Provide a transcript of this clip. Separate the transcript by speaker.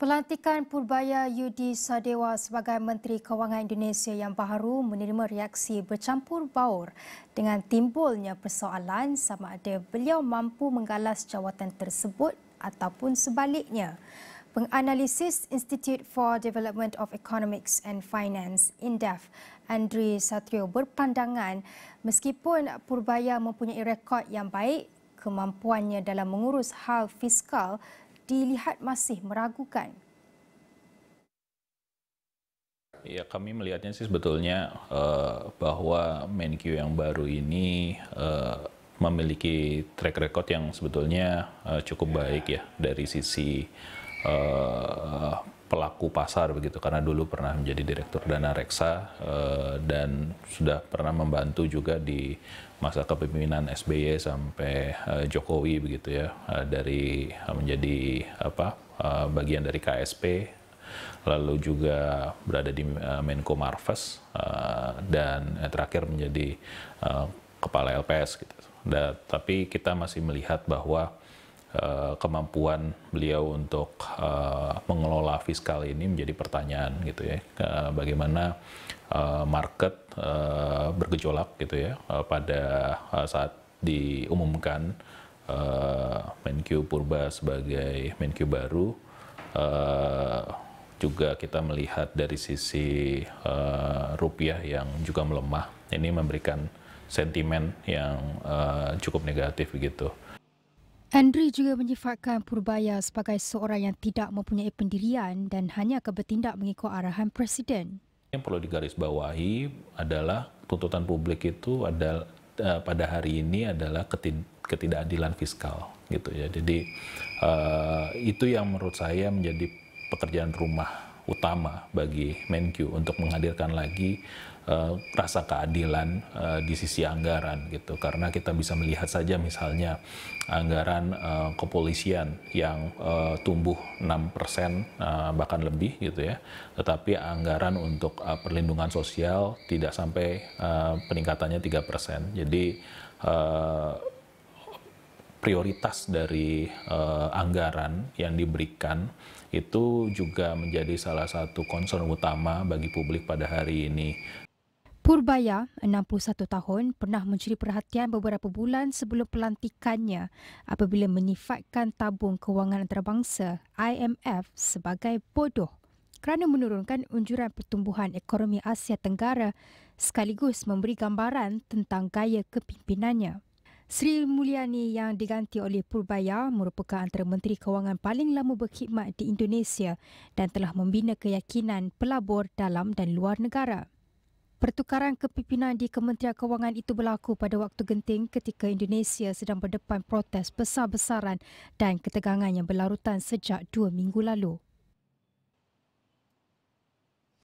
Speaker 1: Pelantikan Purbaya Yudi Sadewa sebagai Menteri Kewangan Indonesia yang baru menerima reaksi bercampur baur dengan timbulnya persoalan sama ada beliau mampu menggalas jawatan tersebut ataupun sebaliknya. Penganalisis Institute for Development of Economics and Finance (INDEF), Andri Satrio berpandangan meskipun Purbaya mempunyai rekod yang baik, kemampuannya dalam mengurus hal fiskal dilihat masih meragukan.
Speaker 2: Ya, kami melihatnya sih sebetulnya bahwa Menkyu yang baru ini memiliki track record yang sebetulnya cukup baik ya dari sisi pelaku pasar begitu, karena dulu pernah menjadi Direktur Dana Reksa dan sudah pernah membantu juga di masa kepemimpinan SBY sampai Jokowi begitu ya, dari menjadi bagian dari KSP, lalu juga berada di Menko Marves dan terakhir menjadi kepala LPS gitu. Tapi kita masih melihat bahwa kemampuan beliau untuk mengelola fiskal ini menjadi pertanyaan gitu ya. Bagaimana market bergejolak gitu ya pada saat diumumkan Menkyu Purba sebagai Menkyu baru. Juga kita melihat dari sisi rupiah yang juga melemah, ini memberikan sentimen yang cukup negatif begitu.
Speaker 1: Andri juga menyifatkan Purbaya sebagai seorang yang tidak mempunyai pendirian dan hanya akan bertindak mengikut arahan Presiden.
Speaker 2: Yang perlu digarisbawahi adalah tuntutan publik itu adalah pada hari ini adalah ketidakadilan fiskal gitu ya. Jadi itu yang menurut saya menjadi pekerjaan rumah utama bagi Menkyu untuk menghadirkan lagi rasa keadilan di sisi anggaran gitu, karena kita bisa melihat saja misalnya anggaran kepolisian yang tumbuh 6% bahkan lebih gitu ya, tetapi anggaran untuk perlindungan sosial tidak sampai peningkatannya 3%. Jadi prioritas dari anggaran yang diberikan itu juga menjadi salah satu concern utama bagi publik pada hari ini.
Speaker 1: Purbaya, 61 tahun, pernah mencuri perhatian beberapa bulan sebelum pelantikannya apabila menyifatkan tabung kewangan antarabangsa IMF sebagai bodoh kerana menurunkan unjuran pertumbuhan ekonomi Asia Tenggara sekaligus memberi gambaran tentang gaya kepimpinannya. Sri Mulyani yang diganti oleh Purbaya merupakan antara Menteri Kewangan paling lama berkhidmat di Indonesia dan telah membina keyakinan pelabur dalam dan luar negara. Pertukaran kepimpinan di Kementerian Kewangan itu berlaku pada waktu genting ketika Indonesia sedang berdepan protes besar-besaran dan ketegangan yang berlarutan sejak 2 minggu lalu.